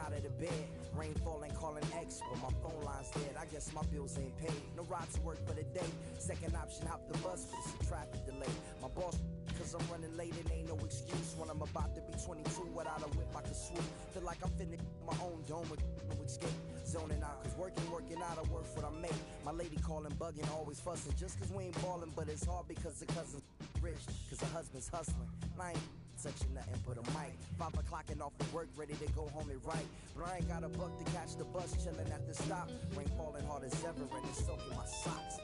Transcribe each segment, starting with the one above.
out of the bed, rain falling, calling X, but my phone line's dead. I guess my bills ain't paid. No ride to work for the day. Second option, hop the bus, but it's a traffic delay. My boss, cause I'm running late, it ain't no excuse. When I'm about to be 22, without a whip I can swoop. Feel like I'm finna my own dome with no escape. Zoning out, cause working out, I work what I make. My lady calling, bugging, always fussing. Just cause we ain't ballin', but it's hard because the cousin's rich. Cause her husband's hustling. And I ain't touching nothing but a mic. 5 o'clock and off of work, ready to go home and write. But I ain't got a buck to catch the bus, chillin' at the stop. Rain falling hard as ever and it's soaking my socks.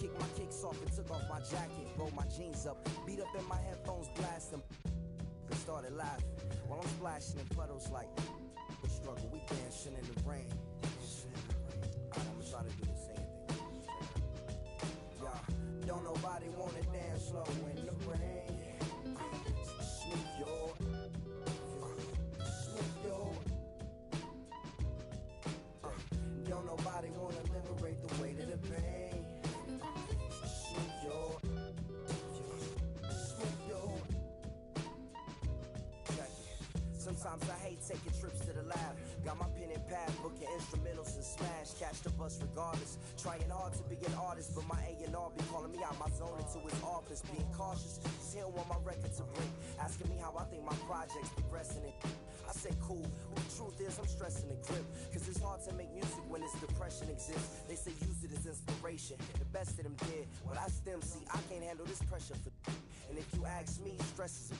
Kicked my kicks off and took off my jacket. Rolled my jeans up, beat up in my headphones, blasting. And started laughing while I'm splashing in puddles like the struggle. We dancing in the rain. Alright, I'ma try to do the same thing. Yeah, don't nobody wanna dance slow in the rain. Smooth yo, smooth yo. Don't nobody wanna liberate the weight of the pain. Smooth yo, smooth yo. Sometimes I hate taking trips to the lab. Got my pen and pad, booking instrumentals and smash. Catch the bus regardless. Trying hard to be an artist, but my A&R be calling me out my zone into his office. Being cautious, cause he don't want my record to break. Asking me how I think my project's progressing. I say cool, but the truth is I'm stressing the grip. Cause it's hard to make music when this depression exists. They say use it as inspiration. The best of them did, well that's them. See, I can't handle this pressure for. And if you ask me, stress is a.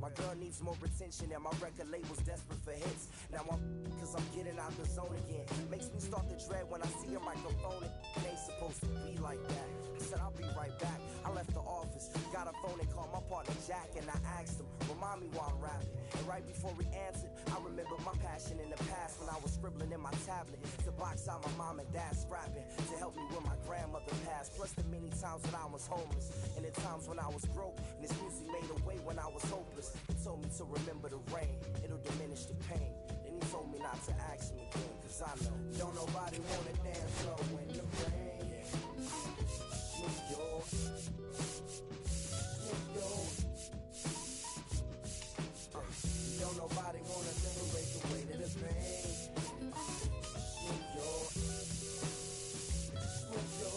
My girl needs more attention and my record label's desperate for hits. Now I'm cause I'm getting out the zone again. Makes me start to dread when I see a microphone. It ain't supposed to be like that. I said I'll be right back. I left the office, got a phone and called my partner Jack. And I asked him, remind me why I'm rapping. And right before he answered, I remembered my passion in the past when I was scribbling in my tablet to box out my mom and dad's scrapping to help me when my grandmother passed. Plus the many times when I was homeless and the times when I was broke. And this music made a way when I was hopeless. He told me to remember the rain, it'll diminish the pain. Then he told me not to ask him again, cause I know don't nobody wanna dance slow in the rain. Smooth yo, smooth yo. Don't nobody wanna liberate the weight of the pain. Smooth yo, smooth yo.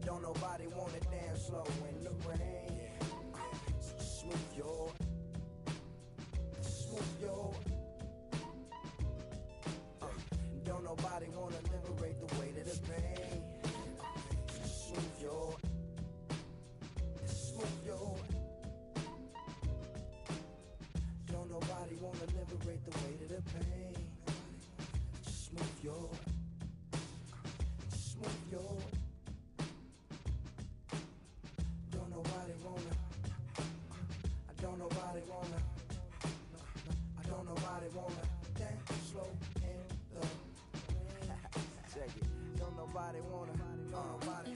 Don't nobody wanna dance slow in the rain. Smooth yo, smooth yo. Don't nobody wanna liberate the weight of the pain. Smooth yo, smooth yo. Don't nobody wanna liberate the weight of the pain. Smooth yo, smooth yo. Don't nobody wanna. I don't nobody wanna. I don't nobody wanna dance slow in the. Check it. Don't nobody wanna. Don't nobody.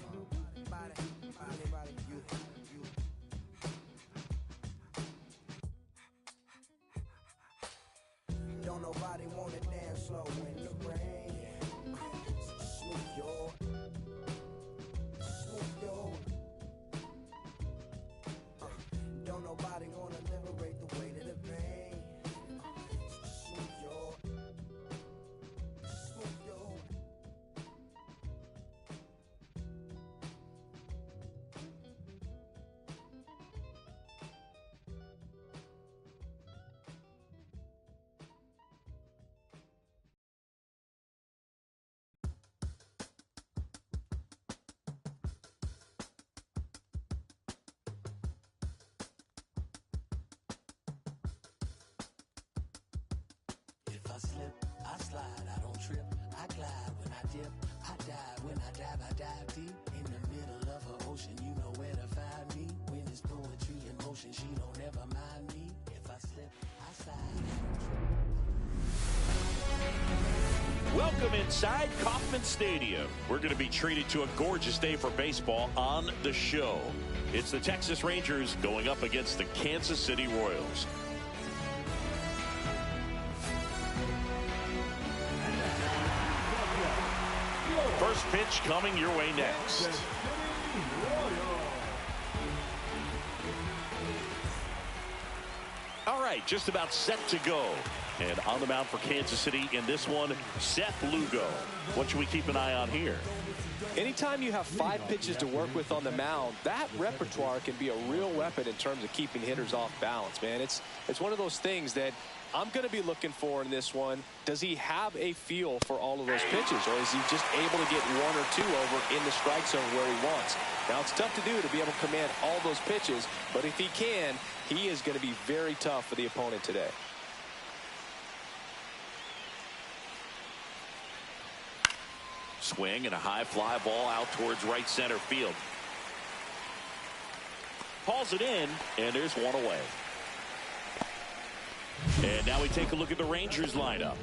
Anybody. You. Don't nobody wanna dance slow in the rain. Smooth yo. Smooth yo. Don't nobody wanna liberate the weight of the pain. Smooth yo. Smooth yo. I slip, I slide, I don't trip, I glide when I dip, I dive when I dive deep in the middle of an ocean, you know where to find me. When it's poetry in motion, she don't ever mind me. If I slip, I slide, I don't trip. Welcome inside Kauffman Stadium. We're going to be treated to a gorgeous day for baseball on the show. It's the Texas Rangers going up against the Kansas City Royals. First pitch coming your way next. All right. right, just about set to go. And on the mound for Kansas City in this one, Seth Lugo. What should we keep an eye on here? Anytime you have 5 pitches to work with on the mound, that repertoire can be a real weapon in terms of keeping hitters off balance, man. It's one of those things that I'm going to be looking for in this one. Does he have a feel for all of those pitches, or is he just able to get 1 or 2 over in the strike zone where he wants? Now, it's tough to do to be able to command all those pitches, but if he can, he is going to be very tough for the opponent today. Swing and a high fly ball out towards right center field. Hauls it in, and there's one away. And now we take a look at the Rangers lineup.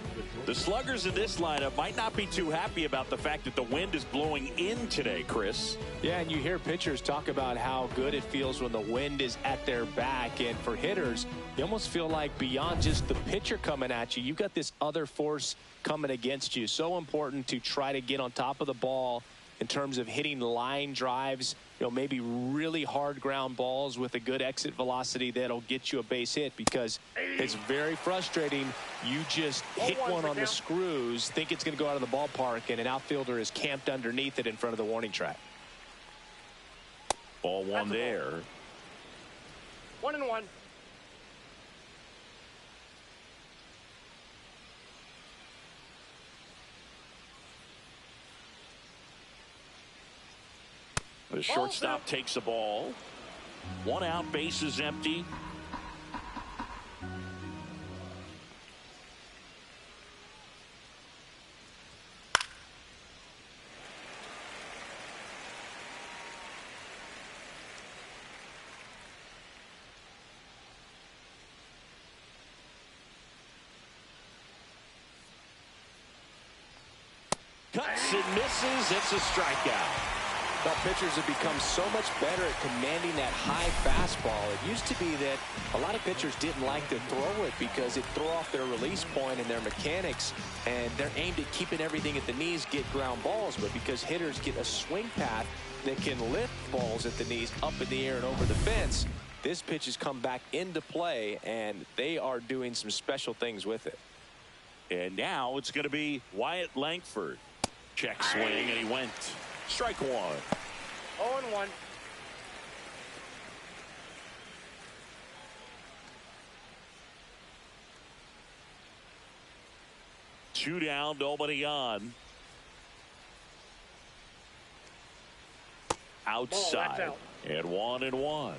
The sluggers in this lineup might not be too happy about the fact that the wind is blowing in today, Chris. Yeah, and you hear pitchers talk about how good it feels when the wind is at their back. And for hitters, you almost feel like beyond just the pitcher coming at you, you've got this other force coming against you. So important to try to get on top of the ball in terms of hitting line drives, maybe really hard ground balls with a good exit velocity that'll get you a base hit, because it's very frustrating. You just hit one on the screws, think it's going to go out of the ballpark, and an outfielder is camped underneath it in front of the warning track. Ball one there. 1-1. The shortstop takes the ball. 1 out, base is empty. Cuts and misses. It's a strikeout. Now, pitchers have become so much better at commanding that high fastball. It used to be that a lot of pitchers didn't like to throw it because it threw off their release point and their mechanics, and they're aimed at keeping everything at the knees, get ground balls. But because hitters get a swing path that can lift balls at the knees up in the air and over the fence, this pitch has come back into play, and they are doing some special things with it. And now it's going to be Wyatt Langford. Check swing, and he went. Strike 1. 0-1. Two down, nobody on. Outside. Out. And 1-1.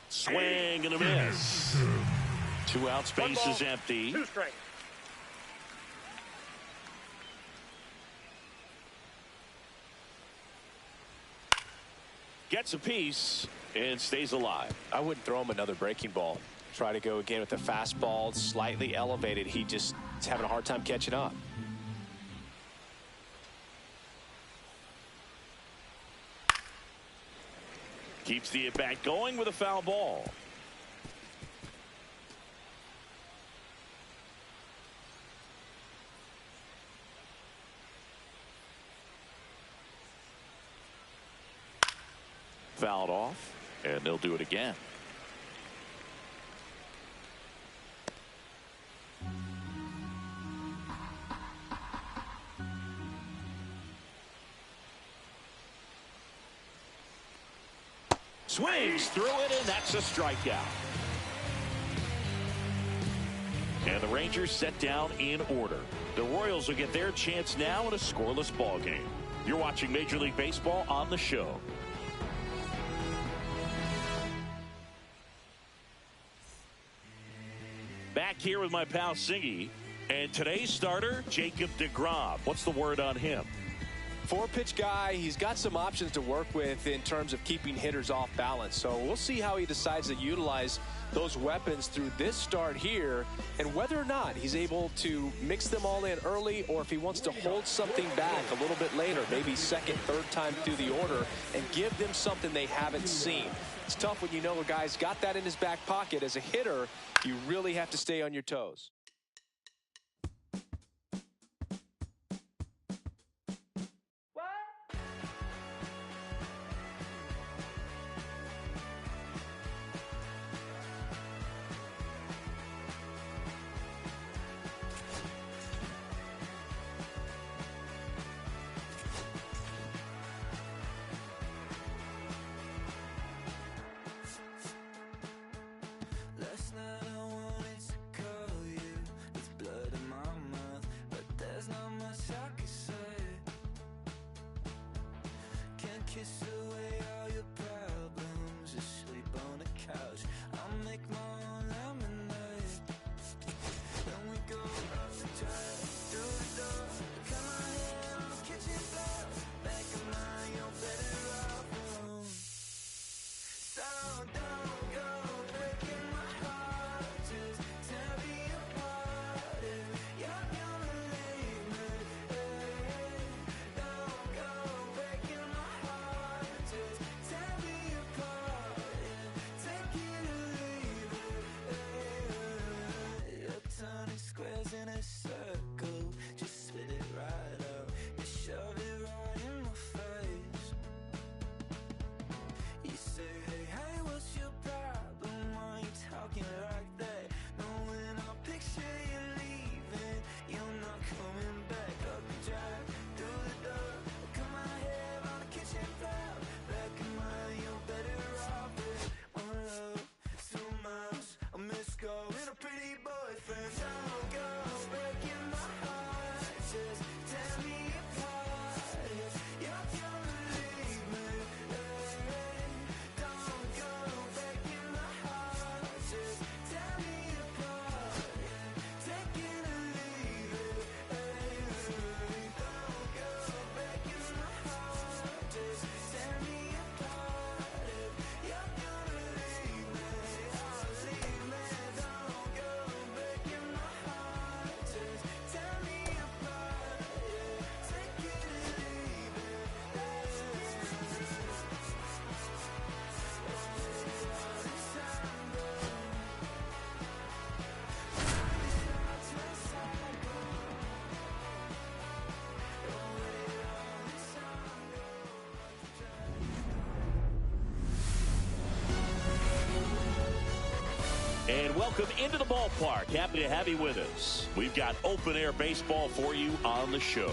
Swing and a miss. 2 outs, base is empty. 2 strikes. Gets a piece and stays alive. I wouldn't throw him another breaking ball. Try to go again with the fastball, slightly elevated. He just is having a hard time catching up. Keeps the at-bat going with a foul ball. Fouled off, and they'll do it again. Swings through it, and that's a strikeout. And the Rangers set down in order. The Royals will get their chance now in a scoreless ball game. You're watching Major League Baseball on the show. Back here with my pal Singy, and today's starter, Jacob deGrom. What's the word on him? 4-pitch guy. He's got some options to work with in terms of keeping hitters off balance. So we'll see how he decides to utilize those weapons through this start here, and whether or not he's able to mix them all in early, or if he wants to hold something back a little bit later, maybe second, third time through the order, and give them something they haven't seen. It's tough when you know a guy's got that in his back pocket. As a hitter, you really have to stay on your toes. kiss away all your problems. Just sleep on the couch. I'll make my own lemonade. Then we go up the drive, through the door, cut my hair on the kitchen floor. Back of mine, you're better off alone. So don't go breaking my heart. Just tear me apart if you're gonna leave me. Don't go breaking my heart. Just tear me apart. Take it or leave it. You're turning squares in a circle. Just spit it right out. You shove it right in my face. You say, hey, what's your problem? Why you talking like that? Knowing I'll picture you leaving, you're not coming back. Up the drive, through the door, cut my hair on the kitchen floor. Back in mine, you're better off with one love, 2 miles, a missed call, and a pretty boyfriend. Don't go breaking my heart, just tear me apart if you're gonna leave me. Don't go breaking my heart, just tear me apart. Take it or leave it. Don't go breaking my heart, just tear me apart if you're gonna leave me. Oh, leave me. Don't go breaking my heart, just tear me apart. Take it or leave it. And welcome into the ballpark. Happy to have you with us. We've got open-air baseball for you on the show.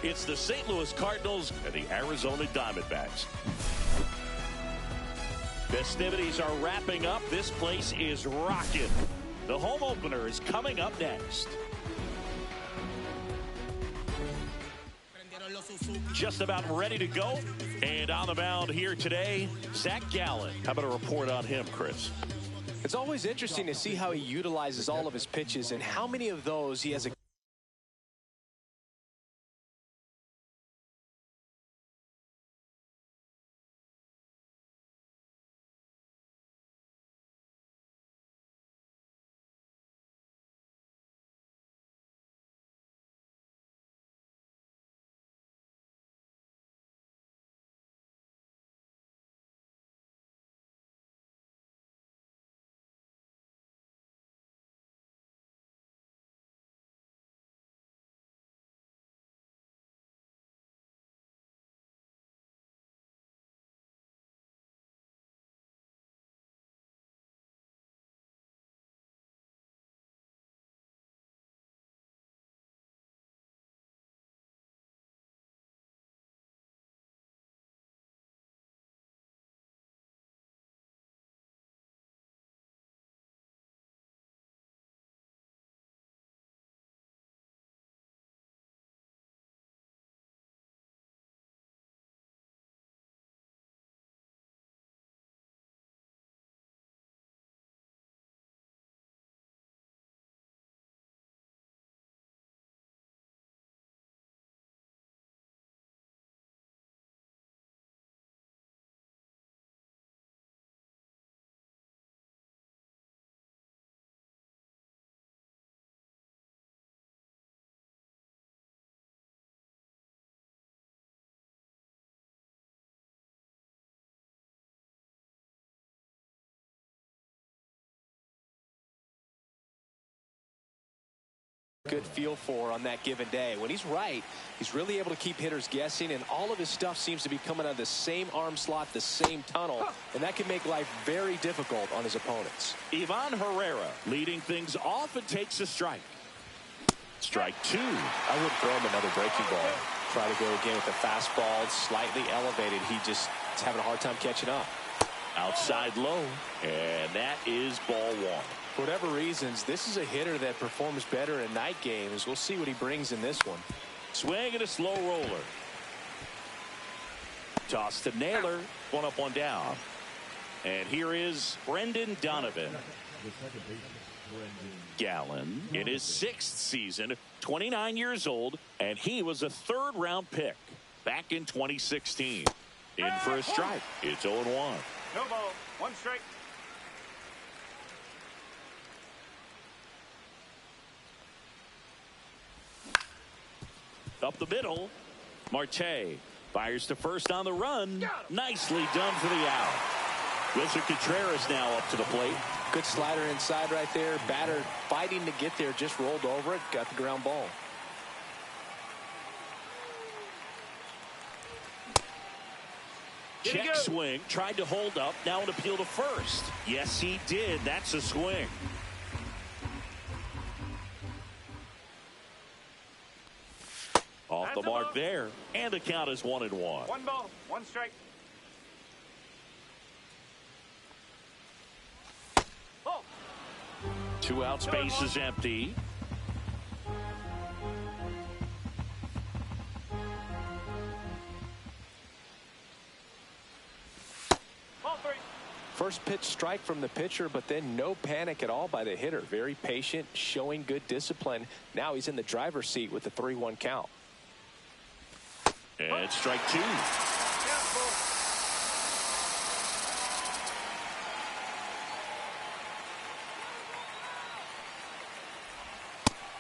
It's the St. Louis Cardinals and the Arizona Diamondbacks. Festivities are wrapping up. This place is rocking. The home opener is coming up next. Just about ready to go. And on the mound here today, Zach Gallen. How about a report on him, Chris? It's always interesting to see how he utilizes all of his pitches and how many of those he has a good feel for on that given day. When he's right, he's really able to keep hitters guessing, and all of his stuff seems to be coming out of the same arm slot, the same tunnel, and that can make life very difficult on his opponents. Ivan Herrera leading things off and takes a strike. Strike 2. I wouldn't throw him another breaking ball. Try to go again with the fastball, slightly elevated. He just is having a hard time catching up. Outside low, and that is ball 1. For whatever reasons, this is a hitter that performs better in night games. We'll see what he brings in this one. Swing and a slow roller. Toss to Naylor. One up, one down. And here is Brendan Donovan. Gallen in his 6th season, 29 years old, and he was a 3rd-round pick back in 2016. In for a strike. It's 0-1. No ball. 1 strike. Up the middle. Marte fires to first on the run. Nicely done for the out. Wilson Contreras now up to the plate. Good slider inside right there. Batter fighting to get there, just rolled over it, got the ground ball. Check swing, tried to hold up, now an appeal to first. Yes, he did. That's a swing. Off the mark there, and the count is 1-1. 1 ball, 1 strike. Oh. 2 outs, base is empty. Ball 3. First pitch strike from the pitcher, but then no panic at all by the hitter. Very patient, showing good discipline. Now he's in the driver's seat with the 3-1 count. And strike 2.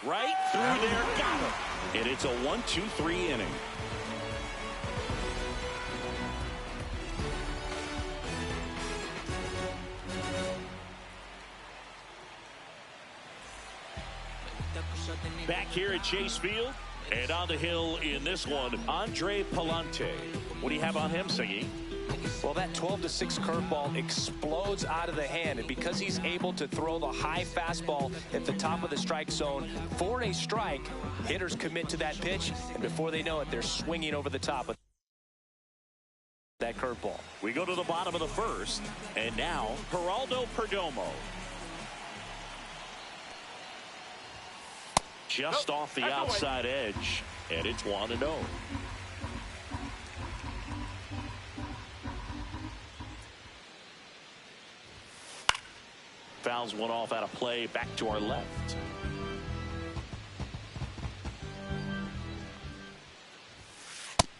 Right through there, got him. And it's a 1-2-3 inning. Back here at Chase Field. And on the hill in this one, Andre Palante. What do you have on him, Singy? Well, that 12-6 curveball explodes out of the hand, and because he's able to throw the high fastball at the top of the strike zone for a strike, hitters commit to that pitch, and before they know it, they're swinging over the top of that curveball. We go to the bottom of the 1st, and now Geraldo Perdomo. Just off the outside edge, and it's 1-0. Fouls one off out of play, back to our left.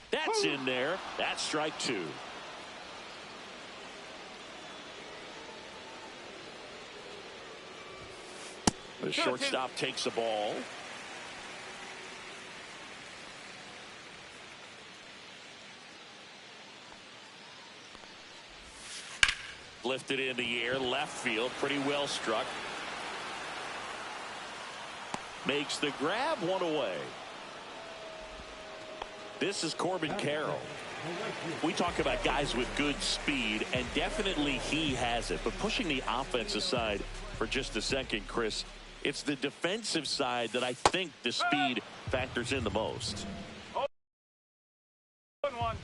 That's in there. That's strike 2. The shortstop takes the ball. Lifted in the air, left field, pretty well struck. Makes the grab, 1 away. This is Corbin Carroll. We talk about guys with good speed, and definitely he has it. But pushing the offense aside for just a second, Chris, it's the defensive side that I think the speed factors in the most. 1-1.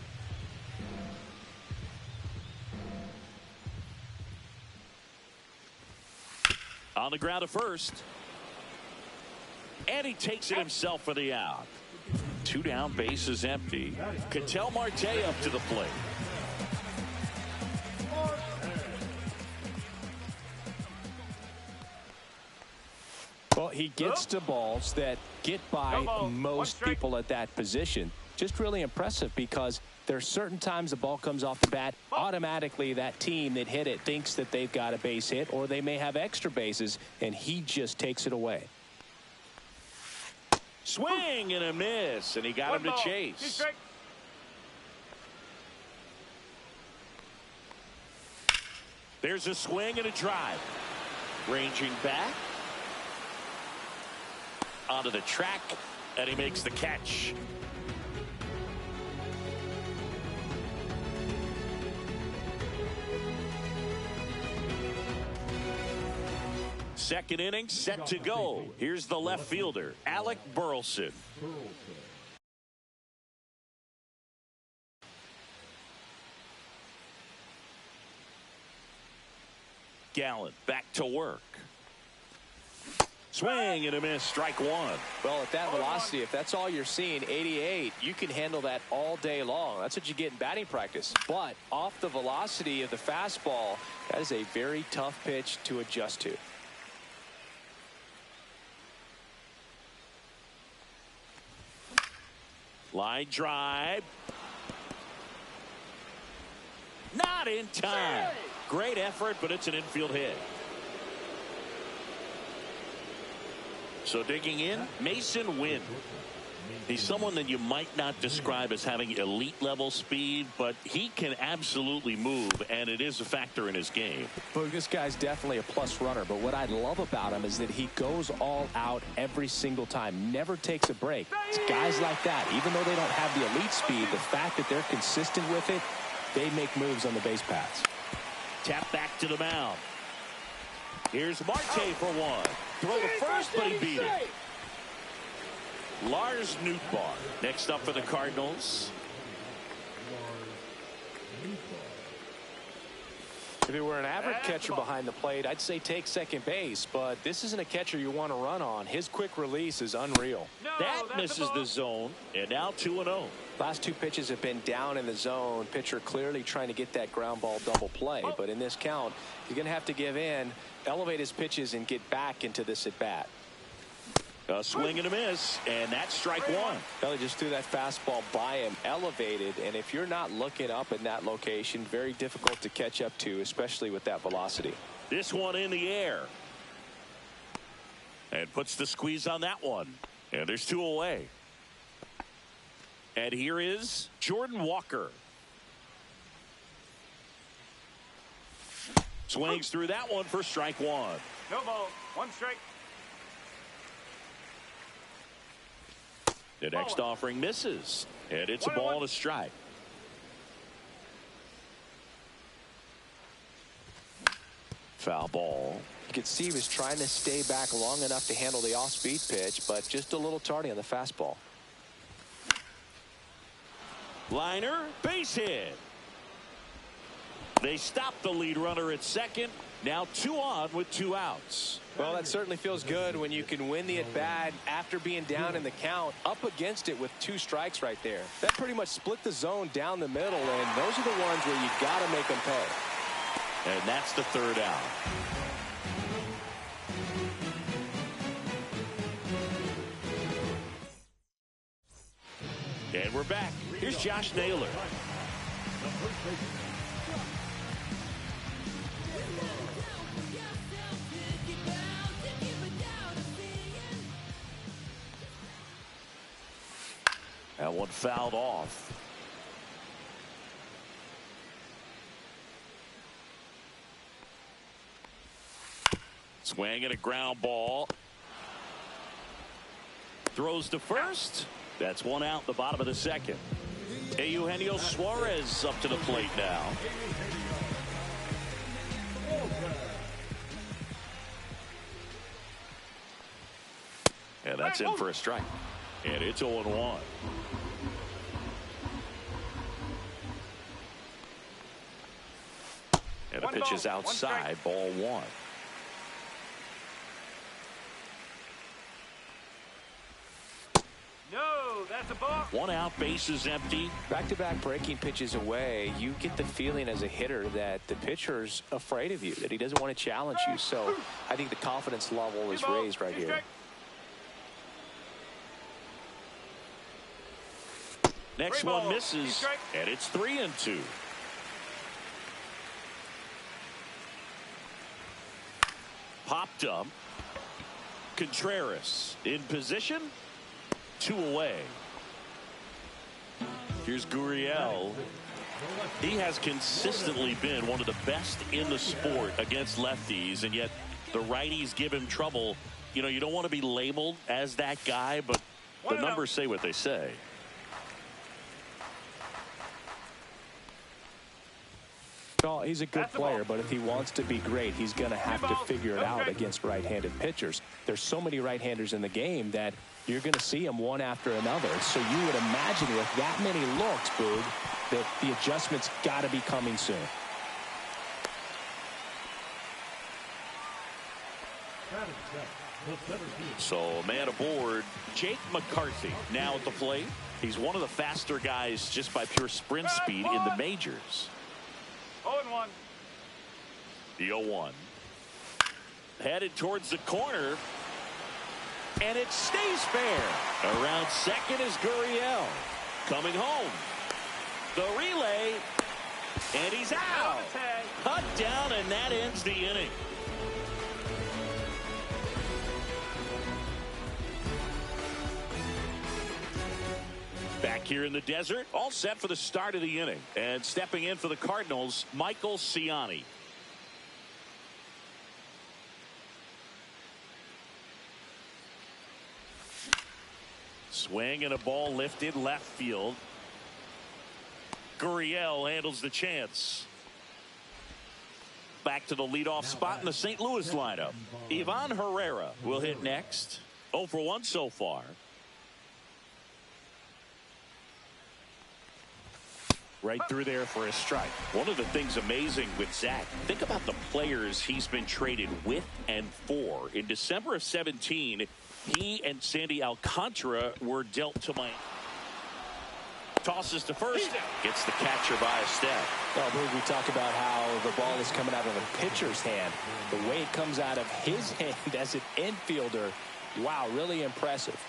On the ground to first. And he takes it himself for the out. 2 down, base is empty. Ketel Marte up to the plate. Well, he gets to balls that get by most people at that position. Just really impressive, because there are certain times the ball comes off the bat, automatically that team that hit it thinks that they've got a base hit, or they may have extra bases, and he just takes it away. Swing and a miss, and he got him to chase. There's a swing and a drive. Ranging back. Onto the track, and he makes the catch. Second inning set to go. Here's the left fielder, Alec Burleson. Gallen back to work. Swing and a miss, strike one. Well, at that velocity, if that's all you're seeing, 88, you can handle that all day long. That's what you get in batting practice. But off the velocity of the fastball, that is a very tough pitch to adjust to. Line drive. Not in time. Great effort, but it's an infield hit. So digging in, Mason Wynn. He's someone that you might not describe as having elite level speed, but he can absolutely move, and it is a factor in his game. Well, this guy's definitely a plus runner, but what I love about him is that he goes all out every single time, never takes a break. It's guys like that, even though they don't have the elite speed, the fact that they're consistent with it, they make moves on the base paths. Tap back to the mound. Here's Marte for one. Throw to first, but he beat it. Lars Nootbaar next up for the Cardinals. If it were an average catcher behind the plate, I'd say take second base, but this isn't a catcher you want to run on. His quick release is unreal. That misses the zone, and now 2-0. Last two pitches have been down in the zone. Pitcher clearly trying to get that ground ball double play, but in this count, he's going to have to give in, elevate his pitches, and get back into this at bat. A swing and a miss, and that's strike one. They just threw that fastball by him, elevated, and if you're not looking up in that location, very difficult to catch up to, especially with that velocity. This one in the air. And puts the squeeze on that one. And there's two away. And here is Jordan Walker. Swings through that one for strike one. No ball, one strike. The next offering misses, and it's a ball and a strike. Foul ball. You could see he was trying to stay back long enough to handle the off-speed pitch, but just a little tardy on the fastball. Liner, base hit. They stop the lead runner at second. Now 2 on with 2 outs. Well, that certainly feels good when you can win the at-bat after being down in the count, up against it with 2 strikes right there. That pretty much split the zone down the middle, and those are the ones where you got to make them pay. And that's the 3rd out. And we're back. Here's Josh Naylor. That one fouled off. Swing and a ground ball. Throws to first. That's 1 out in the bottom of the 2nd. Eugenio Suarez up to the plate now. And that's in for a strike. And it's 0-1. And the pitch is outside, ball 1. No, that's a ball. 1 out, base is empty. Back-to-back breaking pitches away, you get the feeling as a hitter that the pitcher's afraid of you, that he doesn't want to challenge you. So I think the confidence level is raised right here. Next one misses, and it's 3-2. Popped up. Contreras in position. 2 away. Here's Gurriel. He has consistently been one of the best in the sport against lefties, and yet the righties give him trouble. You know, you don't want to be labeled as that guy, but the numbers say what they say. Well, he's a good player, but if he wants to be great, he's going to have to figure it out against right-handed pitchers. There's so many right-handers in the game that you're going to see them one after another. So you would imagine with that many looks, Boog, that the adjustment's got to be coming soon. So a man aboard, Jake McCarthy now at the plate. He's one of the faster guys just by pure sprint speed in the majors. 0-1. The 0-1. Headed towards the corner. And it stays fair. Around second is Gurriel. Coming home. The relay. And he's out. Cut down, and that ends the inning. Back here in the desert, all set for the start of the inning. And stepping in for the Cardinals, Michael Ciani. Swing and a ball lifted left field. Gurriel handles the chance. Back to the leadoff spot in the St. Louis lineup. Ivan Herrera will hit next. 0 for 1 so far. Right through there for a strike. One of the things amazing with Zach, think about the players he's been traded with and for. In December of 17, he and Sandy Alcantara were dealt to Miami. Tosses to first. Gets the catcher by a step. Well, we talk about how the ball is coming out of the pitcher's hand. The way it comes out of his hand as an infielder, wow, really impressive.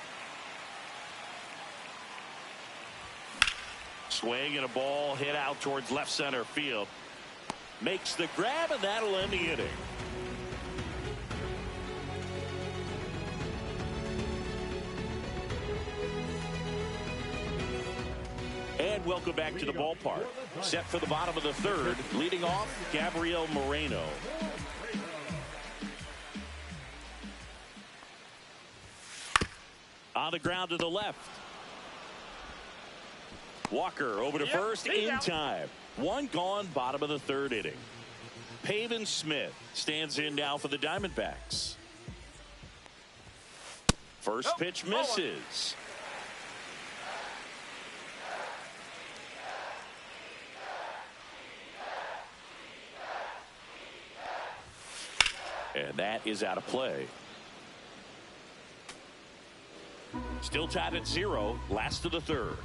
Swing and a ball hit out towards left center field. Makes the grab, and that'll end the inning. And welcome back to the ballpark. Set for the bottom of the third. Leading off, Gabriel Moreno. On the ground to the left. Walker over to first in time. One gone, bottom of the third inning. Pavin Smith stands in now for the Diamondbacks. First pitch misses. And that is out of play. Still tied at 0. Last of the third.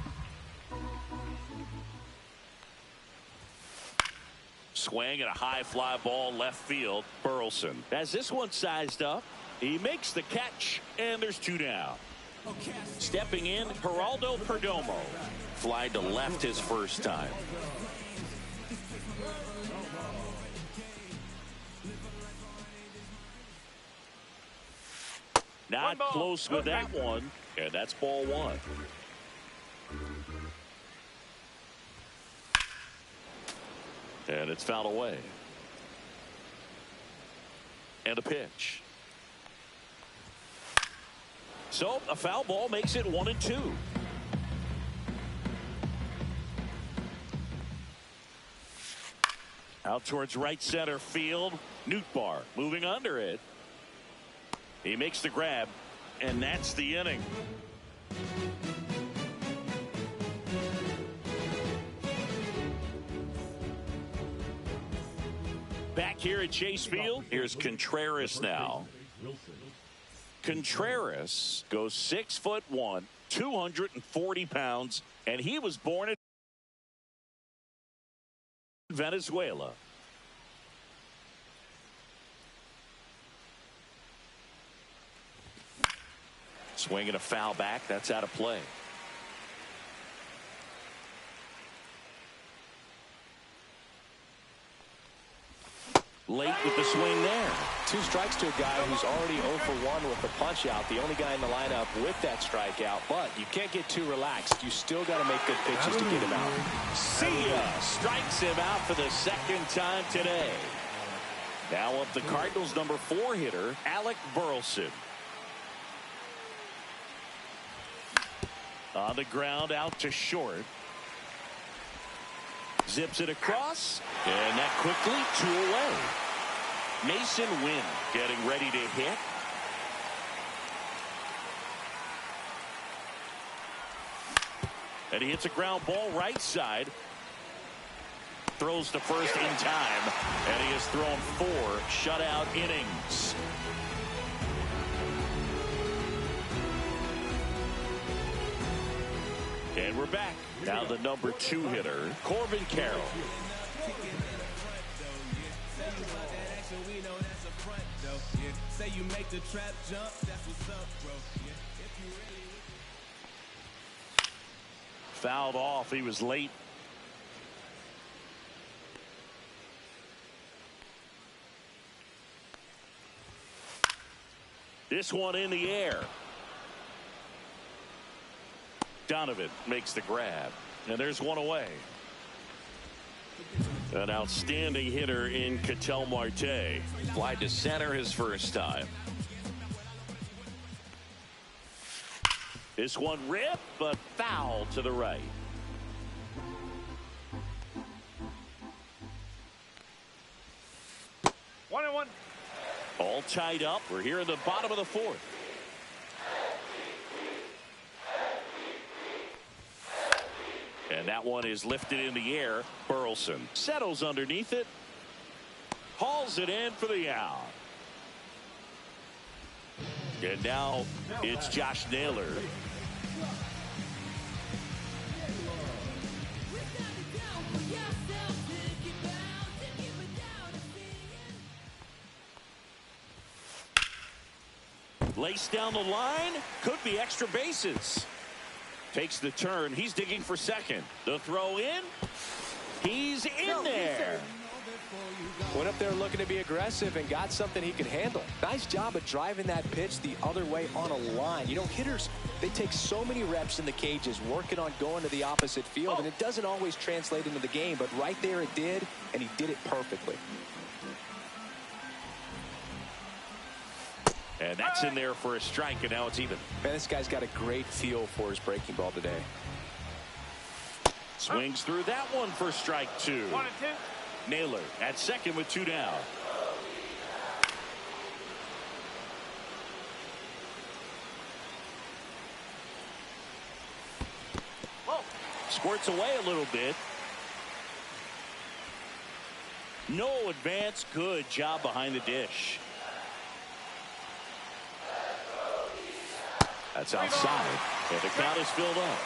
Swing and a high fly ball left field. Burleson has this one sized up. He makes the catch, and there's 2 down. Stepping in, Geraldo Perdomo. Fly to left his first time. Not close with that one, and that's ball 1. And it's fouled away. And a pitch. So a foul ball makes it 1-2. Out towards right center field. Nootbaar moving under it. He makes the grab, and that's the inning. Back here at Chase Field, here's Contreras now. Contreras goes 6'1", 240 pounds, and he was born in Venezuela. Swinging a foul back, that's out of play. Late with the swing there. 2 strikes to a guy who's already 0 for 1 with the punch out. The only guy in the lineup with that strikeout. But you can't get too relaxed. You still got to make good pitches to get him out. See ya! Strikes him out for the second time today. Now up the Cardinals' number 4 hitter, Alec Burleson. On the ground, out to short. Zips it across, and that quickly 2 away. Mason Wynn getting ready to hit. And he hits a ground ball right side. Throws to first in time, and he has thrown 4 shutout innings. And we're back. Now the number 2 hitter, Corbin Carroll. Fouled off. He was late. This one in the air. Donovan makes the grab. And there's one away. An outstanding hitter in Ketel Marte. Fly to center his first time. This one ripped, but foul to the right. One and one. All tied up. We're here in the bottom of the 4th. And that one is lifted in the air. Burleson settles underneath it. Hauls it in for the out. And now it's Josh Naylor. Lace down the line. Could be extra bases. Takes the turn. He's digging for second. The throw in. He's in there. Went up there looking to be aggressive and got something he could handle. Nice job of driving that pitch the other way on a line. You know, hitters, they take so many reps in the cages working on going to the opposite field, and it doesn't always translate into the game, but right there it did, and he did it perfectly. And that's in there for a strike, and now it's even. Man, this guy's got a great feel for his breaking ball today. Swings through that one for strike 2. 1 and 2. Naylor at second with 2 down. Squirts away a little bit. No advance. Good job behind the dish. That's outside. And the count is filled up.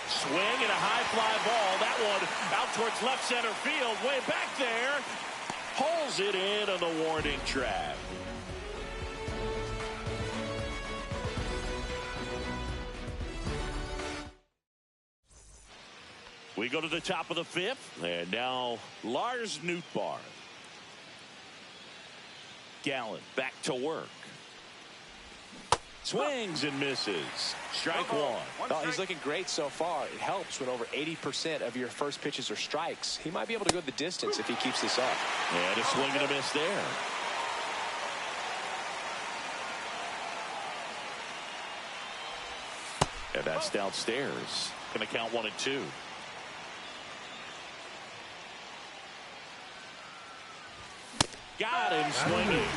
Swing and a high fly ball. That one out towards left center field. Way back there. Pulls it in on the warning track. We go to the top of the 5th. And now Lars Nootbaar. Gallen back to work. Swings and misses. Strike 1. Oh, he's looking great so far. It helps when over 80% of your first pitches are strikes. He might be able to go the distance if he keeps this up. And a swing and a miss there. And that's downstairs. Going to count 1 and 2. Got him swinging.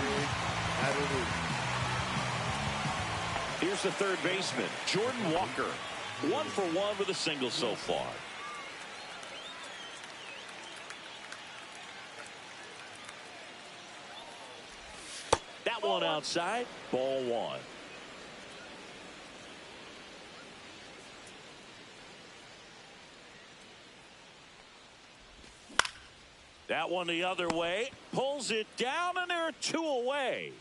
Here's the third baseman, Jordan Walker. 1 for 1 with a single so far. That one outside. Ball 1. That one the other way. Pulls it down, and there are 2 away.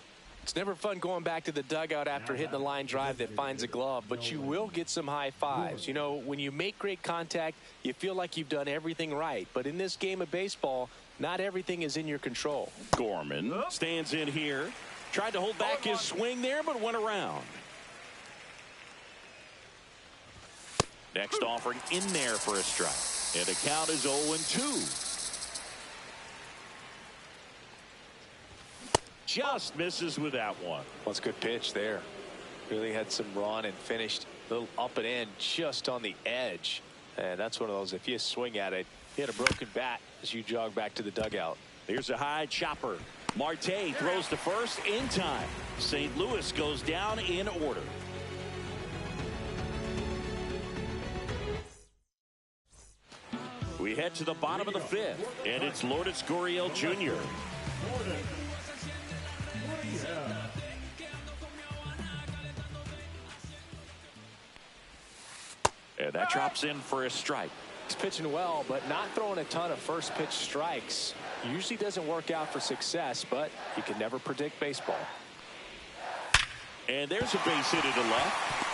It's never fun going back to the dugout after hitting a line drive that finds a glove, but you will get some high fives. You know, when you make great contact, you feel like you've done everything right. But in this game of baseball, not everything is in your control. Gorman stands in here. Tried to hold back his swing there, but went around. Next offering in there for a strike. And the count is 0-2. Just misses with that one. Well, it's a good pitch there. Really had some run and finished a little up and in just on the edge. And that's one of those, if you swing at it, you had a broken bat as you jog back to the dugout. Here's a high chopper. Marte throws to first in time. St. Louis goes down in order. We head to the bottom of the 5th, and it's Lourdes Gurriel Jr. And that drops in for a strike. He's pitching well, but not throwing a ton of first pitch strikes. Usually doesn't work out for success, but you can never predict baseball. And there's a base hit to left.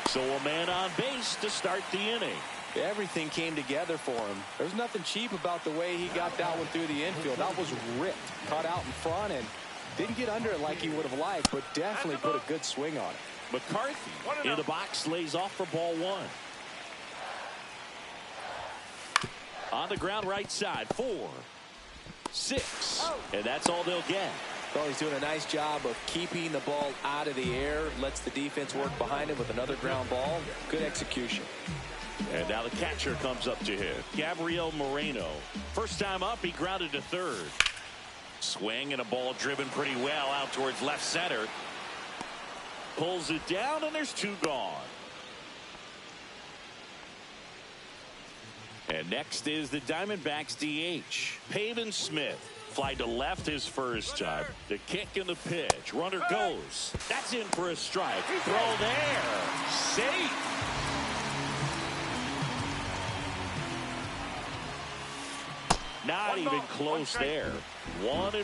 So a man on base to start the inning. Everything came together for him. There's nothing cheap about the way he got that one through the infield. That was ripped, cut out in front, and didn't get under it like he would have liked, but definitely put a good swing on it. McCarthy in the box lays off for ball one. On the ground right side, 4, 6, and that's all they'll get. Well, he's doing a nice job of keeping the ball out of the air, lets the defense work behind him with another ground ball. Good execution. And now the catcher comes up to hit. Gabriel Moreno. First time up, he grounded to third. Swing and a ball driven pretty well out towards left center. Pulls it down, and there's 2 gone. And next is the Diamondbacks DH, Pavin Smith. Fly to left his first time. The kick and the pitch. Runner goes. That's in for a strike. Throw there. Safe. Not even close there. 1-1.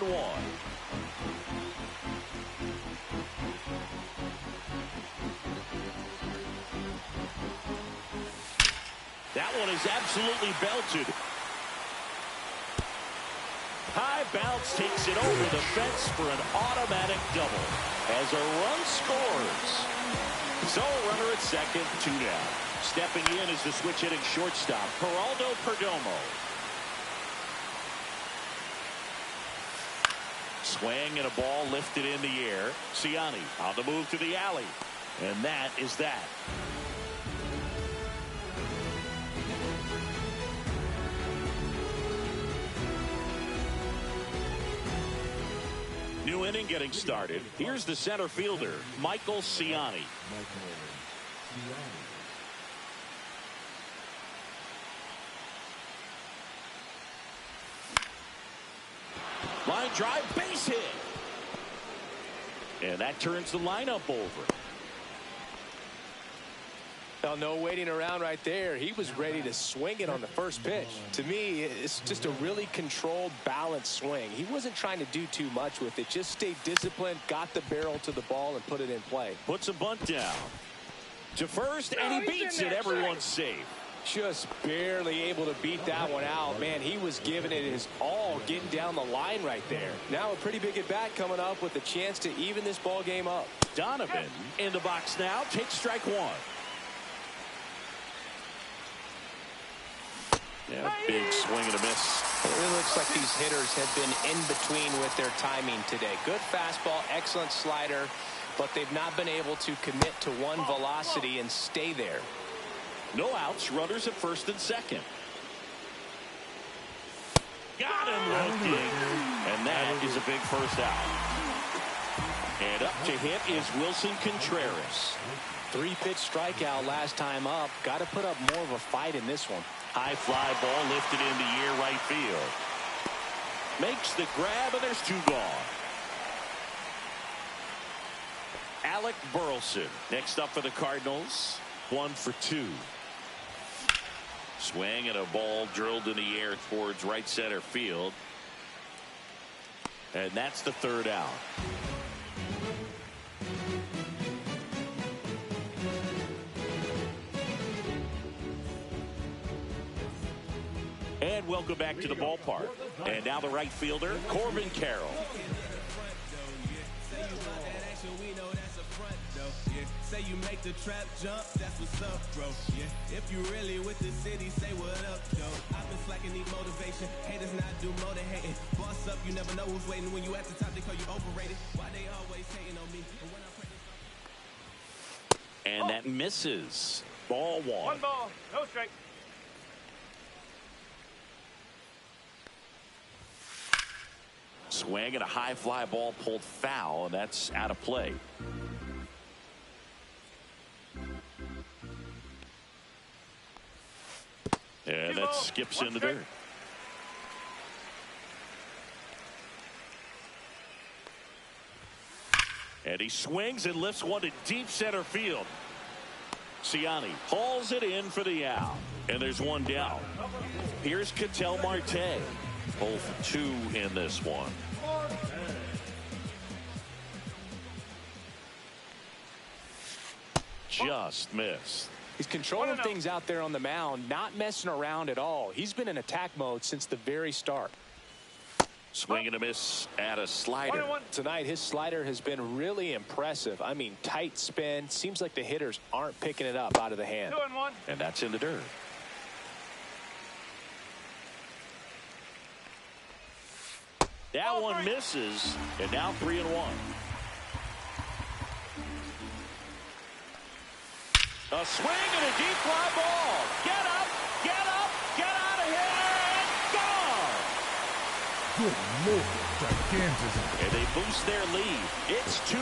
That one is absolutely belted. High bounce takes it over the fence for an automatic double as a run scores. So a runner at second, 2 down. Stepping in is the switch hitting shortstop, Geraldo Perdomo. Swing and a ball lifted in the air. Ciani on the move to the alley. And that is that. New inning getting started. Here's the center fielder, Michael Ciani. Line drive, base hit. And that turns the lineup over. Well, no waiting around right there. He was ready to swing it on the first pitch. To me, it's just a really controlled, balanced swing. He wasn't trying to do too much with it. Just stayed disciplined, got the barrel to the ball, and put it in play. Puts a bunt down to first, and he beats it. Everyone's safe. Just barely able to beat that one out. Man, he was giving it his all, getting down the line right there. Now a pretty big at-bat coming up with a chance to even this ball game up. Donovan in the box now, takes strike 1. Yeah, big swing and a miss. It really looks like these hitters have been in between with their timing today. Good fastball, excellent slider, but they've not been able to commit to one velocity and stay there. No outs, runners at first and second. Got him looking. And that is a big first out. And up to hit is Wilson Contreras. 3-pitch strikeout last time up. Got to put up more of a fight in this one. High fly ball lifted in the air right field. Makes the grab, and there's 2 gone. Alec Burleson next up for the Cardinals. 1 for 2. Swing and a ball drilled in the air towards right center field. And that's the 3rd out. And welcome back to the ballpark. And now the right fielder, Corbin Carroll. Say you make the trap jump, that's what's up, bro. Yeah, if you really with the city, say what up, though. I've been slacking, need motivation. Haters not do more than hating. Boss up, you never know who's waiting. When you at the top, they call you overrated. Why they always hating on me? And when I And that misses. Ball 1. 1 ball, no strike. Swing and a high fly ball pulled foul, and that's out of play. And that skips into third. And he swings and lifts one to deep center field. Ciani hauls it in for the out. And there's one down. Here's Ketel Marte. Both 2 in this one. Just missed. He's controlling things out there on the mound, not messing around at all. He's been in attack mode since the very start. Swing and a miss at a slider. Tonight, his slider has been really impressive. I mean, tight spin. Seems like the hitters aren't picking it up out of the hand. 2-1. And that's in the dirt. That one misses, and now 3-1. A swing and a deep fly ball. Get up, get out of here, and gone. Good Lord, gigantism. And they boost their lead. It's 2-0.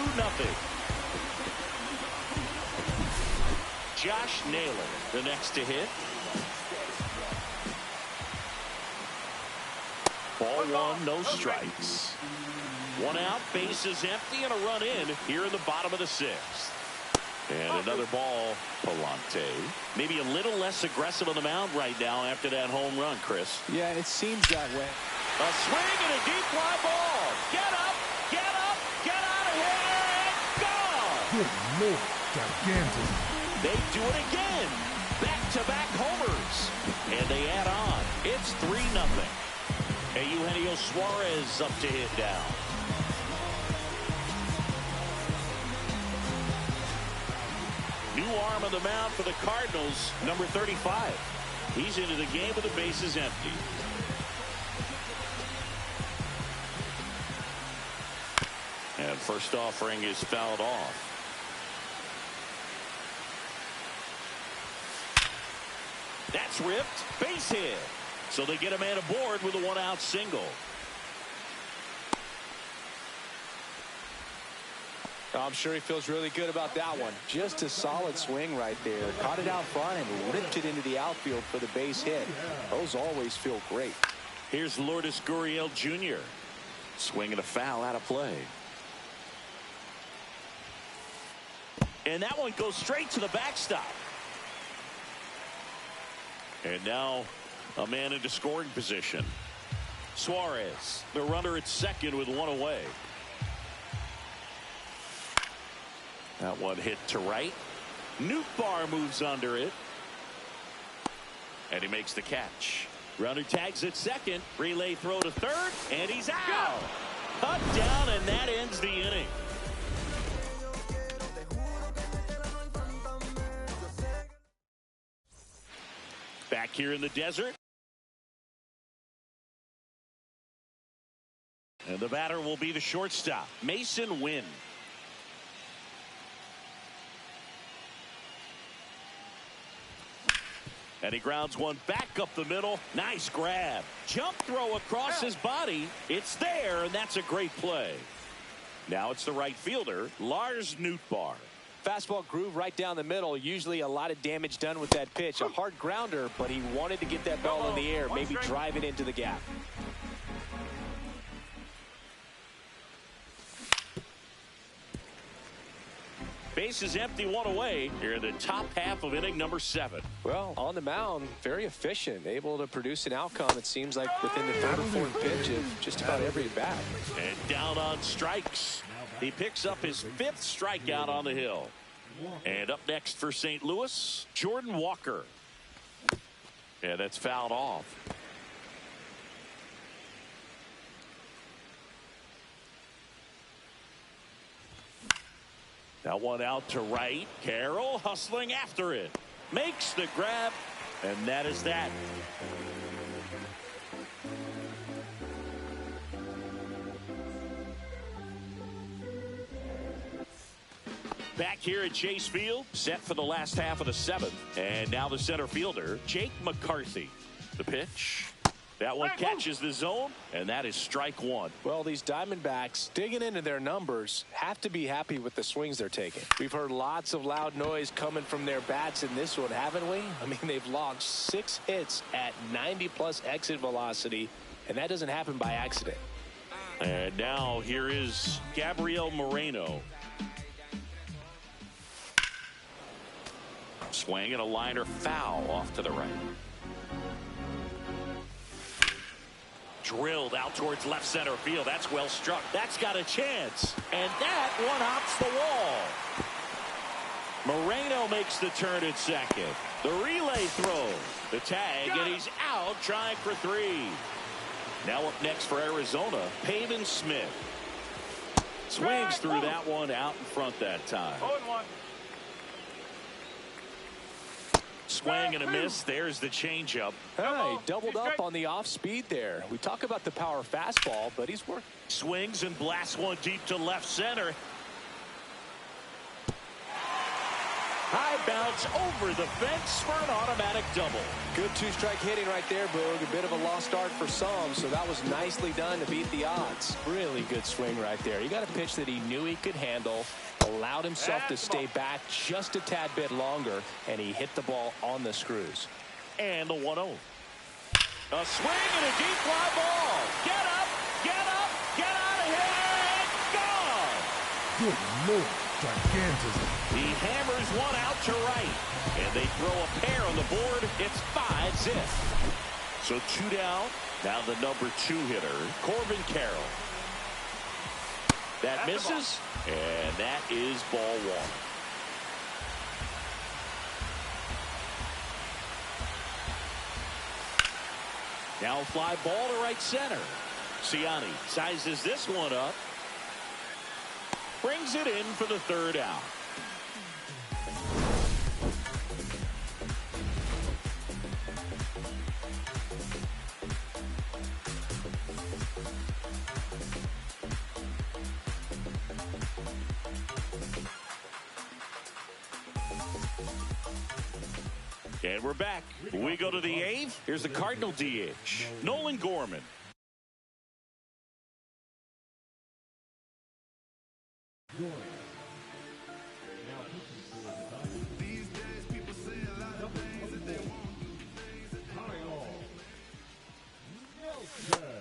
Josh Naylor, the next to hit. Ball 1, no strikes. 1 out, bases empty, and a run in here in the bottom of the 6th. And another ball, Palante. Maybe a little less aggressive on the mound right now after that home run, Chris. Yeah, it seems that way. A swing and a deep fly ball. Get up, get out of here, and gone. Good Lord, gigantism. They do it again. Back-to-back homers. And they add on. It's 3-0. And Eugenio Suarez up to hit now. New arm on the mound for the Cardinals, number 35. He's into the game with the bases empty. And first offering is fouled off. That's ripped. Base hit. So they get a man aboard with a 1-out single. I'm sure he feels really good about that one. Just a solid swing right there. Caught it out front and ripped it into the outfield for the base hit. Those always feel great. Here's Lourdes Gurriel Jr. Swinging a foul out of play. And that one goes straight to the backstop. And now a man into scoring position. Suarez, the runner at second with 1 away. That one hit to right. Nootbaar moves under it. And he makes the catch. Runner tags at second. Relay throw to third. And he's out. Cut down, and that ends the inning. Back here in the desert. And the batter will be the shortstop, Mason Wynn. And he grounds one back up the middle. Nice grab. Jump throw across his body. It's there, and that's a great play. Now it's the right fielder, Lars Nootbaar. Fastball groove right down the middle. Usually a lot of damage done with that pitch. A hard grounder, but he wanted to get that ball in the air, maybe drive it into the gap. Base is empty, 1 away here in the top half of inning number 7. Well, on the mound, very efficient, able to produce an outcome, it seems like, within the 3rd or 4th pitch of just about every at bat. And down on strikes. He picks up his 5th strikeout on the hill. And up next for St. Louis, Jordan Walker. And that's fouled off. That one out to right. Carroll hustling after it. Makes the grab. And that is that. Back here at Chase Field, set for the last half of the 7th. And now the center fielder, Jake McCarthy. The pitch. That one catches the zone, and that is strike 1. Well, these Diamondbacks, digging into their numbers, have to be happy with the swings they're taking. We've heard lots of loud noise coming from their bats in this one, haven't we? I mean, they've logged 6 hits at 90-plus exit velocity, and that doesn't happen by accident. And now here is Gabriel Moreno. Swing and a liner foul off to the right. Drilled out towards left center field. That's well struck. That's got a chance. And that one hops the wall. Moreno makes the turn at second. The relay throw. The tag, and he's out trying for three. Now up next for Arizona, Pavin Smith. Swings through that one out in front that time. 0-1. Swing and a miss. There's the changeup. Hey, doubled up on the off speed there. We talk about the power fastball, but he's working. Swings and blasts one deep to left center. High bounce over the fence for an automatic double. Good two-strike hitting right there, Boog. A bit of a lost start for some, so that was nicely done to beat the odds. Really good swing right there. He got a pitch that he knew he could handle, allowed himself to stay back just a tad bit longer, and he hit the ball on the screws. And the 1-0. A swing and a deep fly ball. Get up, get up, get out of here, and gone. Good Lord, gigantism. He hammers one out to right, and they throw a pair on the board. It's 5-zip. So 2 down. Now the number 2 hitter, Corbin Carroll. That misses, and that is ball 1. Now fly ball to right center. Ciani sizes this one up. Brings it in for the 3rd out. And we're back. We go to the 8th. Here's the Cardinal DH, Nolan Gorman.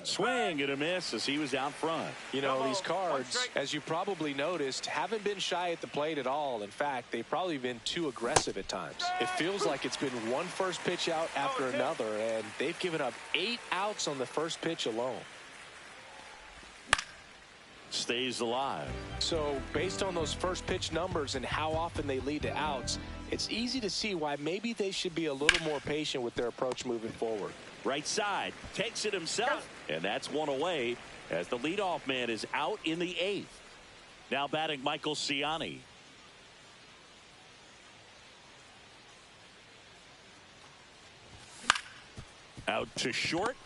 Swing and a miss as he was out front. You know, these Cards, as you probably noticed, haven't been shy at the plate at all. In fact, they've probably been too aggressive at times. It feels like it's been one first pitch out after another, and they've given up 8 outs on the first pitch alone. Stays alive. So based on those first pitch numbers and how often they lead to outs, it's easy to see why maybe they should be a little more patient with their approach moving forward. Right side, takes it himself, and that's one away as the leadoff man is out in the 8th. Now batting Michael Ciani. Out to short.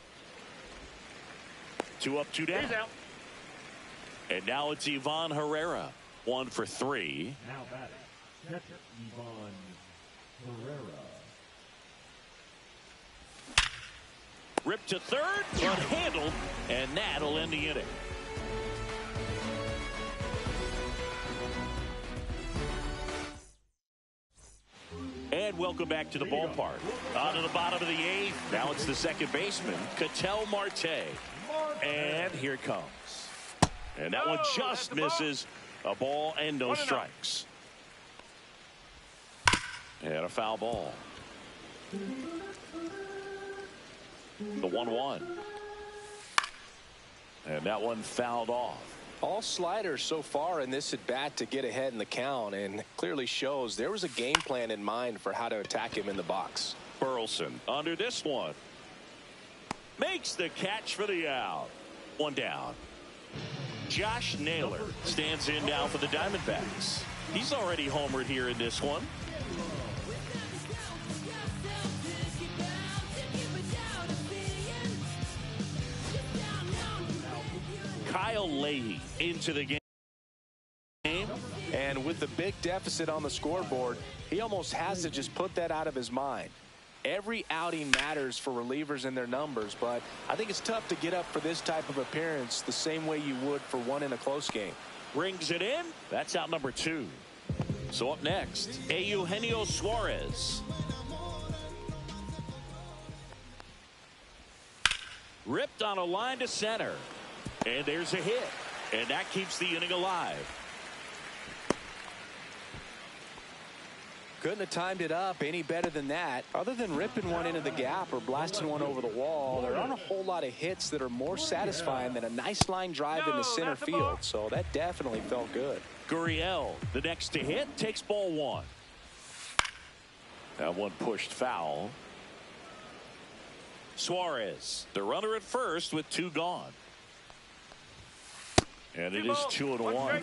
2 up, 2 down. He's out. And now it's Ivan Herrera. 1 for 3. Now batting, catcher Ivan Herrera. Ripped to third, but handled, and that'll end the inning. And welcome back to the ballpark. On to the bottom of the 8th. Now it's the second baseman, Ketel Marte. And here it comes. And that one just misses. A ball and no strikes. And a foul ball. The 1-1. And that one fouled off. All sliders so far in this at bat to get ahead in the count, and clearly shows there was a game plan in mind for how to attack him in the box. Burleson under this one. Makes the catch for the out. 1 down. Josh Naylor stands in now for the Diamondbacks. He's already homered here in this one. Kyle Leahy into the game. And with the big deficit on the scoreboard, he almost has to just put that out of his mind. Every outing matters for relievers and their numbers, but I think it's tough to get up for this type of appearance the same way you would for one in a close game. Brings it in. That's out number 2. So up next, Eugenio Suarez. Ripped on a line to center. And there's a hit. And that keeps the inning alive. Couldn't have timed it up any better than that. Other than ripping one into the gap or blasting one over the wall, there aren't a whole lot of hits that are more satisfying than a nice line drive in the center field. So that definitely felt good. Gurriel, the next to hit, takes ball one. That one pushed foul. Suarez, the runner at first with 2 gone. And it is 2-1.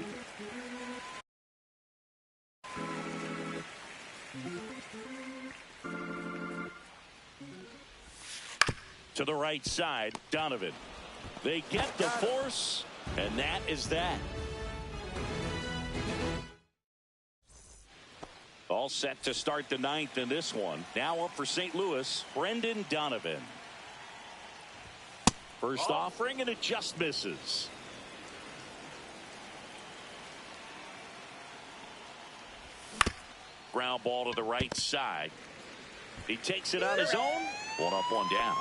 To the right side, Donovan. They get the force, and that is that. All set to start the 9th in this one. Now up for St. Louis, Brendan Donovan. First offering, and it just misses. Ground ball to the right side. He takes it on his own. 1 up, 1 down.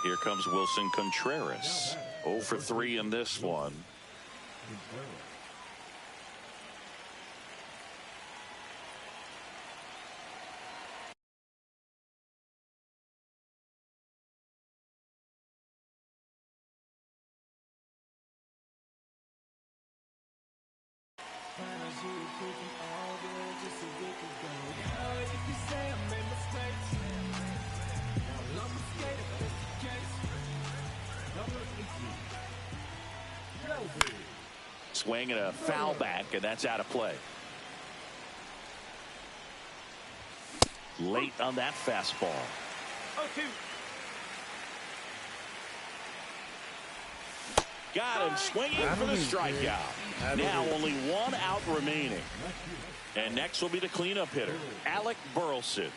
Here comes Wilson Contreras. 0 for 3 in this one. Swing and a foul back, and that's out of play. Late on that fastball. 0-2. Got him swinging for the strikeout. Now only 1 out remaining. And next will be the cleanup hitter, Alec Burleson.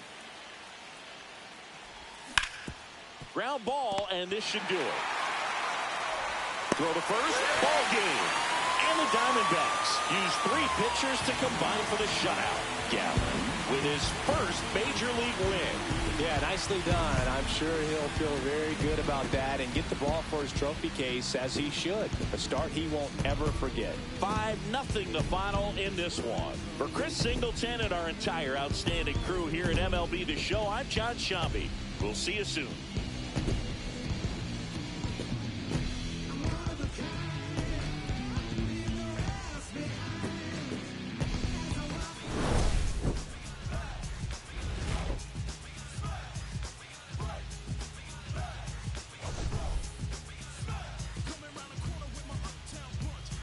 Ground ball, and this should do it. Throw to first, ball game. And the Diamondbacks use 3 pitchers to combine for the shutout. Gallen with his first major league win. Yeah, nicely done. I'm sure he'll feel very good about that and get the ball for his trophy case, as he should. A start he won't ever forget. 5-0 the final in this one. For Chris Singleton and our entire outstanding crew here at MLB The Show, I'm John Shambi. We'll see you soon.